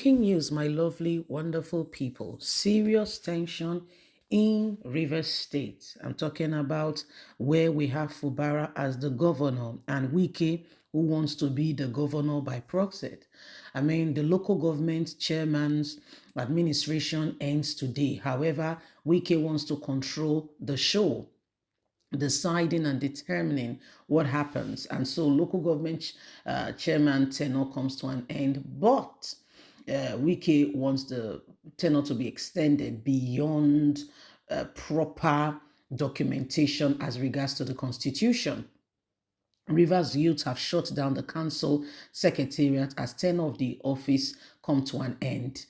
Breaking news, my lovely, wonderful people. Serious tension in Rivers State. I'm talking about where we have Fubara as the governor and Wike, who wants to be the governor by proxy. I mean, the local government chairman's administration ends today. However, Wike wants to control the show, deciding and determining what happens. And so local government chairman tenure comes to an end, but Wike wants the tenure to be extended beyond proper documentation as regards to the constitution. Rivers youth have shut down the council secretariat as 10 of the office come to an end.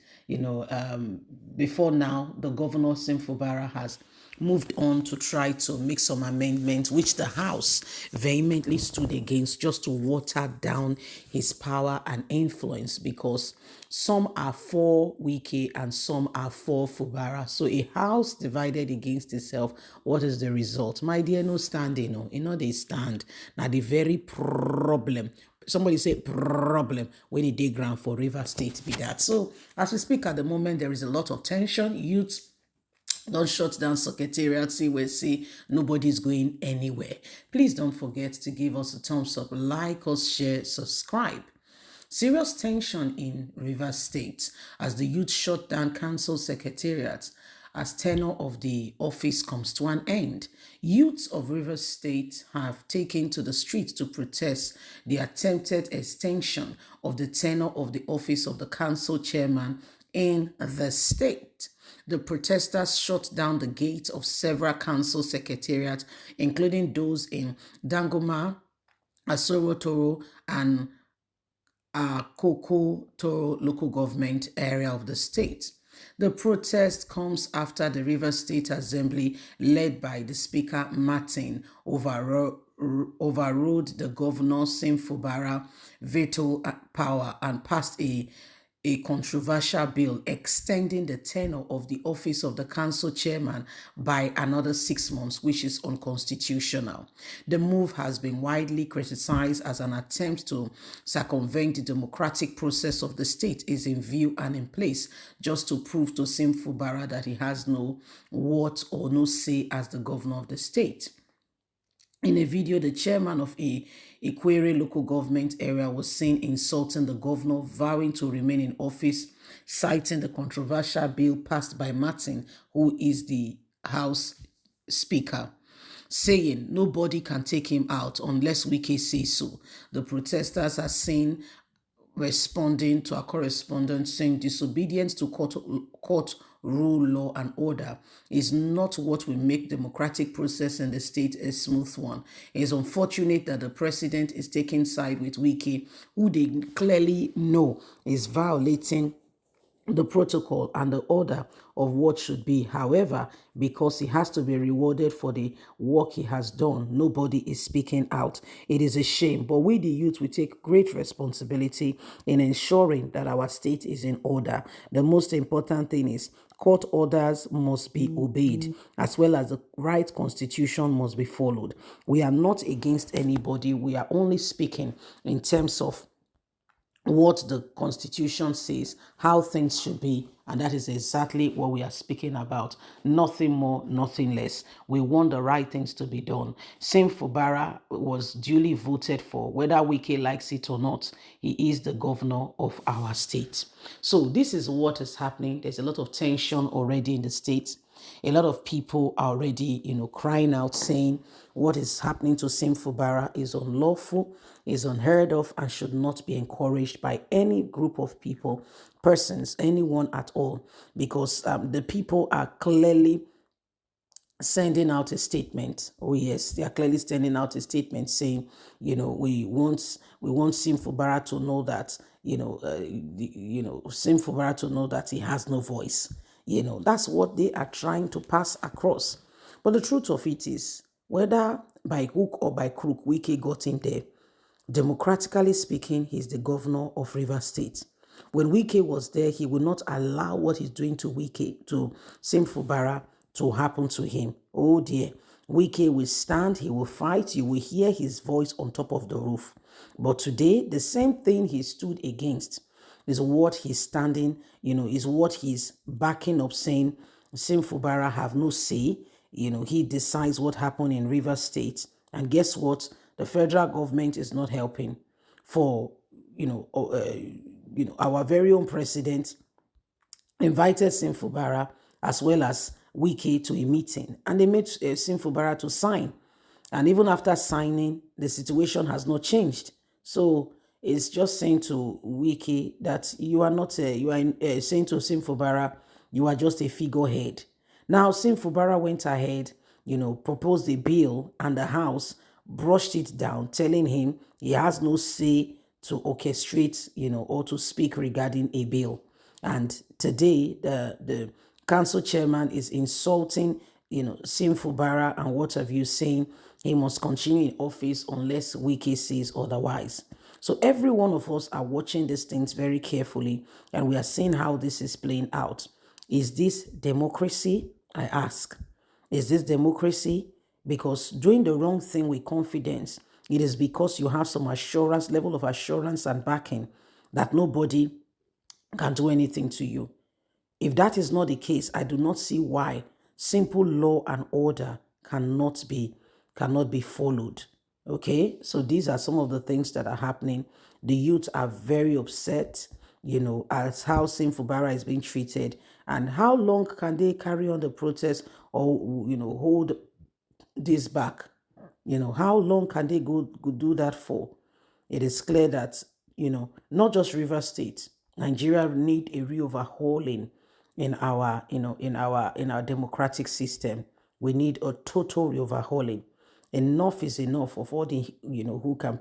Before now, the governor Simfubara has moved on to try to make some amendments, which the House vehemently stood against, just to water down his power and influence, because some are for Wike and some are for Fubara. So a house divided against itself, what is the result? My dear, no standing, no. They stand. Now the very problem. Somebody say problem when it did ground for River State be that. So as we speak at the moment, there is a lot of tension. Youths don't shut down secretariat, see nobody's going anywhere. Please don't forget to give us a thumbs up, like us, share, subscribe. Serious tension in Rivers State as the youth shut down council secretariat as tenure of the office comes to an end. Youths of Rivers State have taken to the streets to protest the attempted extension of the tenure of the office of the council chairman in the state. The protesters shut down the gates of several council secretariats, including those in Dangoma, Asoro Toro, and Koko Toro local government area of the state. The protest comes after the Rivers State Assembly, led by the Speaker Martin, overrode the Governor Simfubara veto power and passed a controversial bill extending the tenure of the office of the council chairman by another 6 months, which is unconstitutional. The move has been widely criticized as an attempt to circumvent the democratic process of the state is in view and in place, just to prove to Simfubara that he has no what or no say as the governor of the state. In a video, the chairman of a Ikwere local government area was seen insulting the governor, vowing to remain in office, citing the controversial bill passed by Martin, who is the House Speaker, saying nobody can take him out unless Wike says so. The protesters are seen responding to our correspondent saying disobedience to court rule, law, and order is not what will make democratic process in the state a smooth one. It is unfortunate that the president is taking side with Wike, who they clearly know is violating the protocol and the order of what should be. However, because he has to be rewarded for the work he has done, nobody is speaking out. It is a shame, but we the youth, we take great responsibility in ensuring that our state is in order. The most important thing is court orders must be obeyed, as well as the right constitution must be followed. We are not against anybody. We are only speaking in terms of what the constitution says, how things should be, and that is exactly what we are speaking about. Nothing more, nothing less. We want the right things to be done. Simfubara was duly voted for. Whether Wike likes it or not, he is the governor of our state. So this is what is happening. There's a lot of tension already in the state. A lot of people are already, crying out, saying what is happening to Simfubara is unlawful, is unheard of, and should not be encouraged by any group of people, persons, anyone at all, because the people are clearly sending out a statement. Oh yes, they are clearly sending out a statement saying, we want Simfubara to know that, Simfubara to know that he has no voice. That's what they are trying to pass across. But the truth of it is, whether by hook or by crook, Wike got him there. Democratically speaking, he's the governor of Rivers State. When Wike was there, he would not allow what he's doing to Simfubara, to happen to him. Oh dear. Wike will stand, he will fight, you will hear his voice on top of the roof. But today, the same thing he stood against is what he's standing, is what he's backing up, saying Sim Fubara have no say. He decides what happened in Rivers State. And guess what? The federal government is not helping. For, our very own president invited Sim Fubara as well as Wike to a meeting, and they made Sim Fubara to sign. And even after signing, the situation has not changed. So it's just saying to Wiki that you are not, saying to Sim Fubara, you are just a figurehead. Now, Sim Fubara went ahead, proposed a bill, and the House brushed it down, telling him he has no say to orchestrate, or to speak regarding a bill. And today, the council chairman is insulting, Sim Fubara and what have you, saying he must continue in office unless Wiki says otherwise. So every one of us are watching these things very carefully, and we are seeing how this is playing out. Is this democracy? I ask. Is this democracy? Because doing the wrong thing with confidence, it is because you have some assurance, level of assurance and backing that nobody can do anything to you. If that is not the case, I do not see why simple law and order cannot be followed. Okay, so these are some of the things that are happening. The youth are very upset, as how Sim Fubara is being treated, and how long can they carry on the protest, or hold this back? How long can they go do that for? It is clear that, not just River State, Nigeria need a re-overhauling in our, in our democratic system. We need a total re-overhauling. Enough is enough of all the, who can,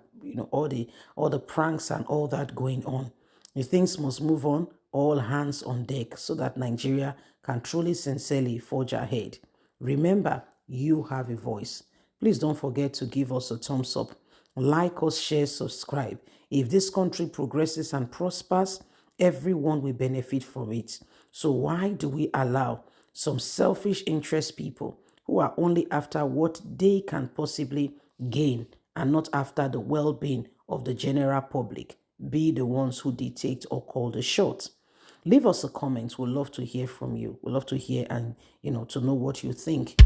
all the pranks and all that going on. If things must move on, all hands on deck so that Nigeria can truly, sincerely forge ahead. Remember, you have a voice. Please don't forget to give us a thumbs up. Like us, share, subscribe. If this country progresses and prospers, everyone will benefit from it. So why do we allow some selfish interest people who are only after what they can possibly gain and not after the well-being of the general public be the ones who dictate or call the shots? Leave us a comment. We'd love to hear from you. We'd love to hear and, to know what you think.